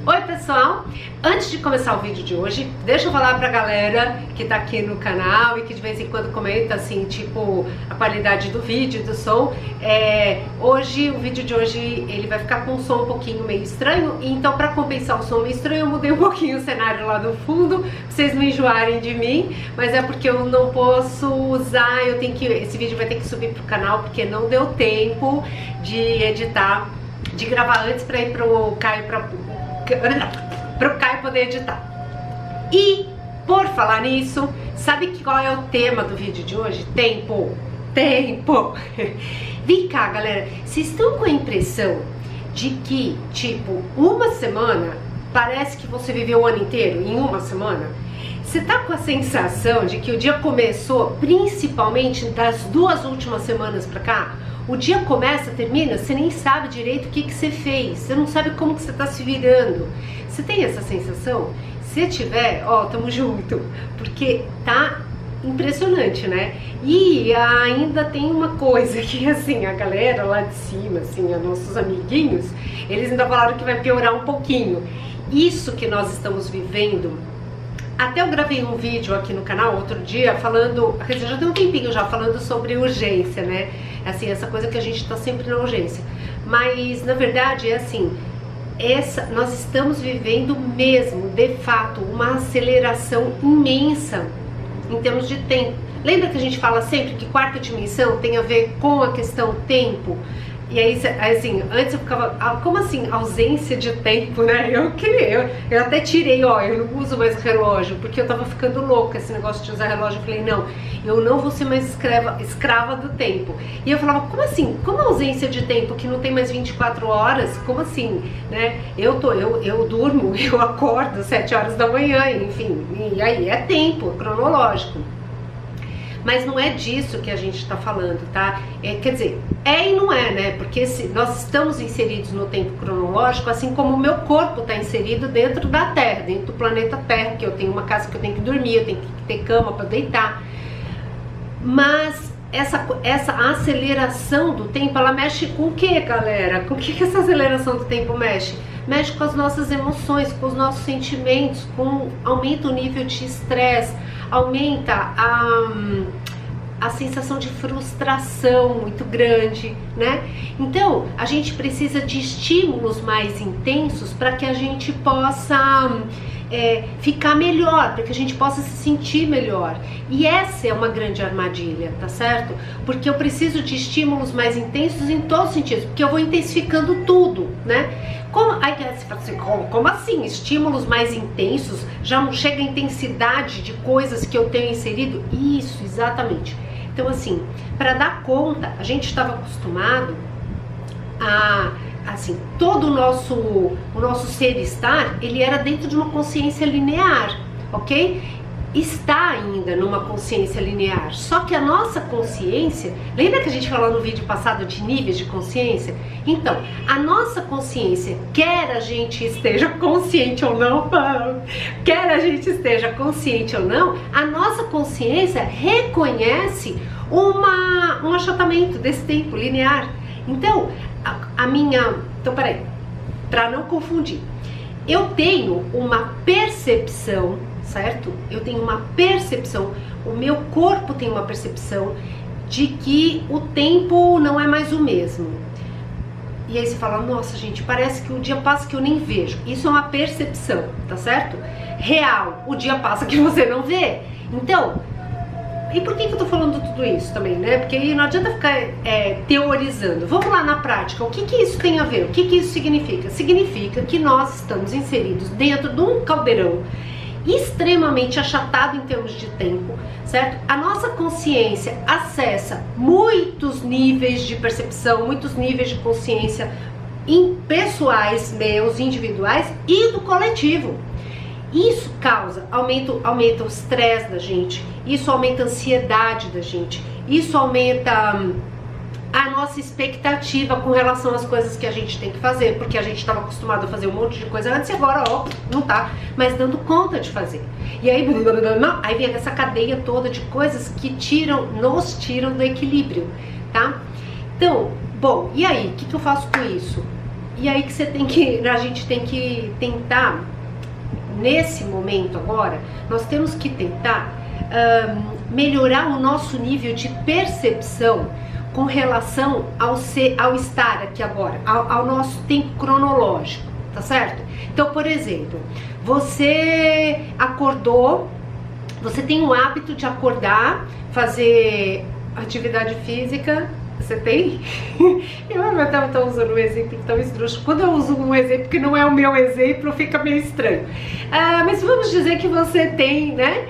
Oi pessoal, antes de começar o vídeo de hoje, deixa eu falar pra galera que tá aqui no canal e que de vez em quando comenta assim, tipo, a qualidade do vídeo, do som. Hoje, o vídeo de hoje, ele vai ficar com um som um pouquinho meio estranho, então pra compensar o som meio estranho, eu mudei um pouquinho o cenário lá no fundo, pra vocês não enjoarem de mim, mas é porque eu não posso usar, esse vídeo vai ter que subir pro canal, porque não deu tempo de editar, de gravar antes pra ir pro Caio, pro Caio poder editar. E por falar nisso, sabe qual é o tema do vídeo de hoje? Tempo. Vem cá, galera, vocês estão com a impressão de que, tipo, uma semana parece que você viveu o ano inteiro em uma semana? Você tá com a sensação de que o dia começou, principalmente das 2 últimas semanas pra cá? O dia começa, termina, você nem sabe direito o que você fez, você não sabe como que você tá se virando. Você tem essa sensação? Se tiver, ó, tamo junto, porque tá impressionante, né? E ainda tem uma coisa que, assim, a galera lá de cima, assim, os nossos amiguinhos, eles ainda falaram que vai piorar um pouquinho. Isso que nós estamos vivendo. Até eu gravei um vídeo aqui no canal outro dia falando, quer dizer, já tem um tempinho já falando sobre urgência, né? Assim, essa coisa que a gente tá sempre na urgência. Mas, na verdade, é assim, nós estamos vivendo mesmo, de fato, uma aceleração imensa em termos de tempo. Lembra que a gente fala sempre que quarta dimensão tem a ver com a questão tempo? E aí, assim, antes eu ficava, como assim, ausência de tempo, né? Eu até tirei, ó, eu não uso mais relógio, porque eu tava ficando louca esse negócio de usar relógio. Eu falei, não, eu não vou ser mais escrava do tempo. E eu falava, como assim? Como ausência de tempo, que não tem mais 24 horas? Como assim, né? Eu durmo, eu acordo 7 horas da manhã, enfim, e aí é tempo, cronológico. Mas não é disso que a gente está falando, tá? Quer dizer, e não é, né? Porque nós estamos inseridos no tempo cronológico, assim como o meu corpo está inserido dentro da Terra, dentro do planeta Terra, que eu tenho uma casa que eu tenho que dormir, eu tenho que ter cama para deitar. Mas essa aceleração do tempo, ela mexe com o que, galera? Com o que essa aceleração do tempo mexe? Mexe com as nossas emoções, com os nossos sentimentos, aumenta o nível de estresse, aumenta a sensação de frustração muito grande, né? Então, a gente precisa de estímulos mais intensos para que a gente possa ficar melhor, para que a gente possa se sentir melhor. E essa é uma grande armadilha, tá certo? Porque eu preciso de estímulos mais intensos em todos os sentidos, porque eu vou intensificando tudo, né? Aí você fala assim, como assim? Estímulos mais intensos? Já não chega a intensidade de coisas que eu tenho inserido? Isso, exatamente. Então, assim, para dar conta, a gente estava acostumado a, assim, todo o nosso ser-estar, ele era dentro de uma consciência linear, ok? Está ainda numa consciência linear, só que a nossa consciência, lembra que a gente falou no vídeo passado de níveis de consciência? Então, a nossa consciência, quer a gente esteja consciente ou não, a nossa consciência reconhece um achatamento desse tempo linear. Então, então peraí, para não confundir, eu tenho uma percepção, certo? Eu tenho uma percepção, o meu corpo tem uma percepção de que o tempo não é mais o mesmo. E aí você fala, nossa gente, parece que o dia passa que eu nem vejo. Isso é uma percepção, tá certo? Real, o dia passa que você não vê. Então, e por que eu tô falando tudo isso também, né? Porque aí não adianta ficar teorizando. Vamos lá na prática, o que isso tem a ver? O que isso significa? Significa que nós estamos inseridos dentro de um caldeirão extremamente achatado em termos de tempo, certo? A nossa consciência acessa muitos níveis de percepção, muitos níveis de consciência pessoais, meus, individuais e do coletivo. Isso aumenta o estresse da gente, isso aumenta a ansiedade da gente, isso aumenta a nossa expectativa com relação às coisas que a gente tem que fazer, porque a gente estava acostumado a fazer um monte de coisa antes e agora, ó, não tá mais dando conta de fazer. E aí vem essa cadeia toda de coisas que nos tiram do equilíbrio, tá? Então, bom, e aí, o que eu faço com isso? E aí que a gente tem que tentar, nesse momento agora, nós temos que tentar melhorar o nosso nível de percepção com relação ao estar aqui agora, ao nosso tempo cronológico, tá certo? Então, por exemplo, você acordou, você tem o hábito de acordar, fazer atividade física. Você tem? Eu estava usando um exemplo tão esdrúxulo. Quando eu uso um exemplo que não é o meu exemplo, fica meio estranho. Mas vamos dizer que você tem, né,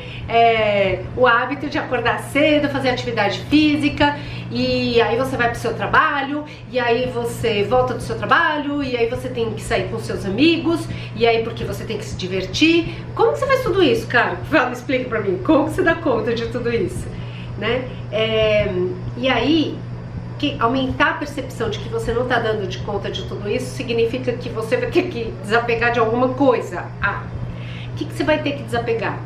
o hábito de acordar cedo, fazer atividade física, e aí você vai pro seu trabalho, e aí você volta do seu trabalho, e aí você tem que sair com seus amigos, e aí porque você tem que se divertir. Como que você faz tudo isso, cara? Fala, explica pra mim. Como que você dá conta de tudo isso, né? E aí, aumentar a percepção de que você não está dando de conta de tudo isso significa que você vai ter que desapegar de alguma coisa. O que você vai ter que desapegar?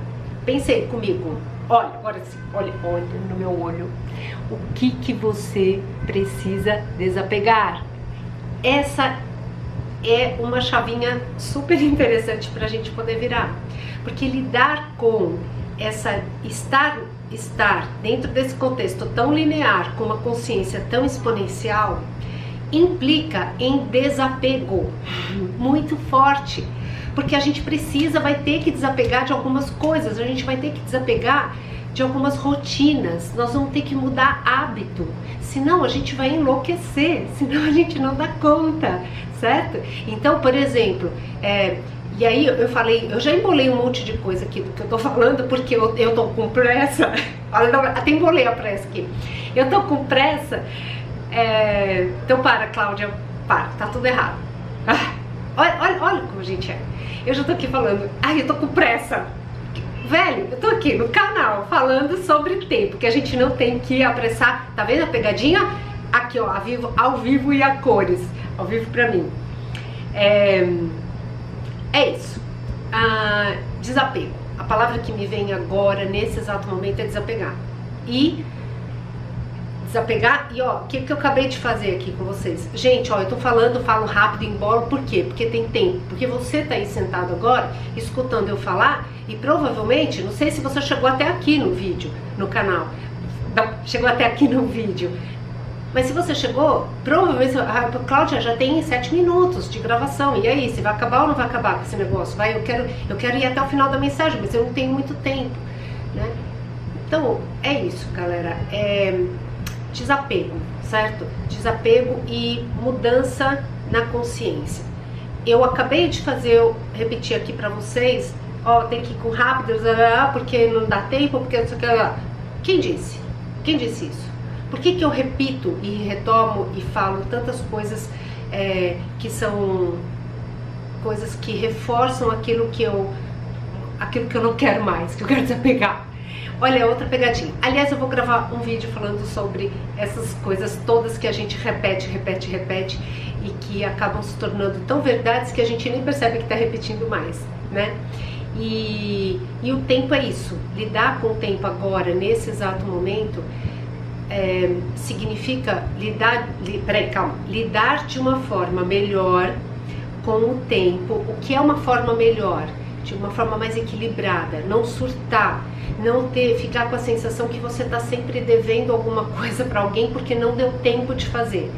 Pensei comigo. Olha, agora sim, olha no meu olho. O que você precisa desapegar? Essa é uma chavinha super interessante para a gente poder virar. Porque lidar com estar dentro desse contexto tão linear, com uma consciência tão exponencial, implica em desapego muito forte, porque a gente vai ter que desapegar de algumas coisas, a gente vai ter que desapegar de algumas rotinas, nós vamos ter que mudar hábito, senão a gente vai enlouquecer, senão a gente não dá conta, certo? Então, por exemplo, e aí eu falei, eu já embolei um monte de coisa aqui do que eu tô falando, porque eu tô com pressa. Até embolei a pressa aqui. Eu tô com pressa. Então para, Cláudia, para, tá tudo errado. Olha como a gente é. Eu já tô aqui falando, eu tô com pressa. Velho, eu tô aqui no canal falando sobre tempo, que a gente não tem que apressar. Tá vendo a pegadinha? Aqui, ó, ao vivo e a cores. Ao vivo pra mim. É isso. Desapego. A palavra que me vem agora, nesse exato momento, é desapegar. E ó, o que eu acabei de fazer aqui com vocês? Gente, ó, eu tô falo rápido, embolo, por quê? Porque tem tempo. Porque você tá aí sentado agora, escutando eu falar, e provavelmente, não sei se você chegou até aqui no vídeo, no canal. Não, chegou até aqui no vídeo. Mas se você chegou, provavelmente, Cláudia, já tem 7 minutos de gravação. E aí, você vai acabar ou não vai acabar com esse negócio? Eu quero ir até o final da mensagem, mas eu não tenho muito tempo, né? Então, é isso, galera. Desapego, certo? Desapego e mudança na consciência. Eu acabei de repetir aqui pra vocês, ó, tem que ir com rápido, porque não dá tempo, porque não sei o que. Quem disse? Quem disse isso? Por que eu repito e retomo e falo tantas coisas que são coisas que reforçam aquilo que eu não quero mais, que eu quero desapegar? Olha, outra pegadinha. Aliás, eu vou gravar um vídeo falando sobre essas coisas todas que a gente repete e que acabam se tornando tão verdades que a gente nem percebe que está repetindo mais, né? E o tempo é isso. Lidar com o tempo agora, nesse exato momento, significa lidar de uma forma melhor com o tempo. O que é uma forma melhor? De uma forma mais equilibrada, não surtar, não ficar com a sensação que você está sempre devendo alguma coisa para alguém porque não deu tempo de fazer.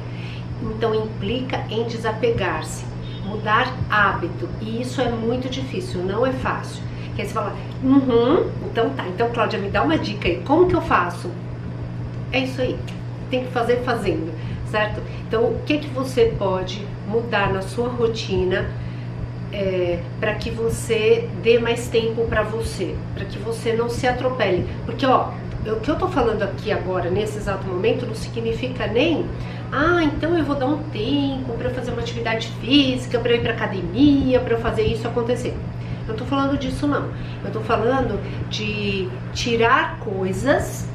Então implica em desapegar-se, mudar hábito, e isso é muito difícil, não é fácil. Que aí você fala, então tá, então Cláudia, me dá uma dica aí, como que eu faço? É isso aí, tem que fazer fazendo, certo? Então, o que você pode mudar na sua rotina para que você dê mais tempo para você, para que você não se atropele? Porque, ó, o que eu tô falando aqui agora, nesse exato momento, não significa nem, então eu vou dar um tempo para fazer uma atividade física, para ir para academia, para fazer isso acontecer. Eu tô falando disso não. Eu tô falando de tirar coisas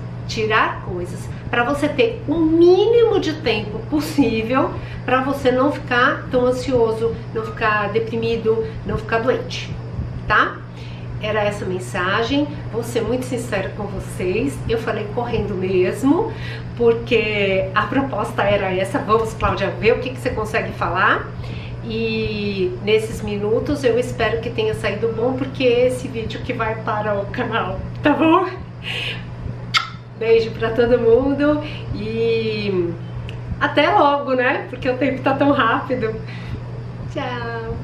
para você ter o mínimo de tempo possível para você não ficar tão ansioso, não ficar deprimido, não ficar doente, tá? Era essa mensagem. Vou ser muito sincera com vocês, eu falei correndo mesmo, porque a proposta era essa. Vamos, Cláudia, ver o que você consegue falar. E nesses minutos eu espero que tenha saído bom, porque é esse vídeo que vai para o canal, tá bom? Beijo pra todo mundo e até logo, né? Porque o tempo tá tão rápido. Tchau!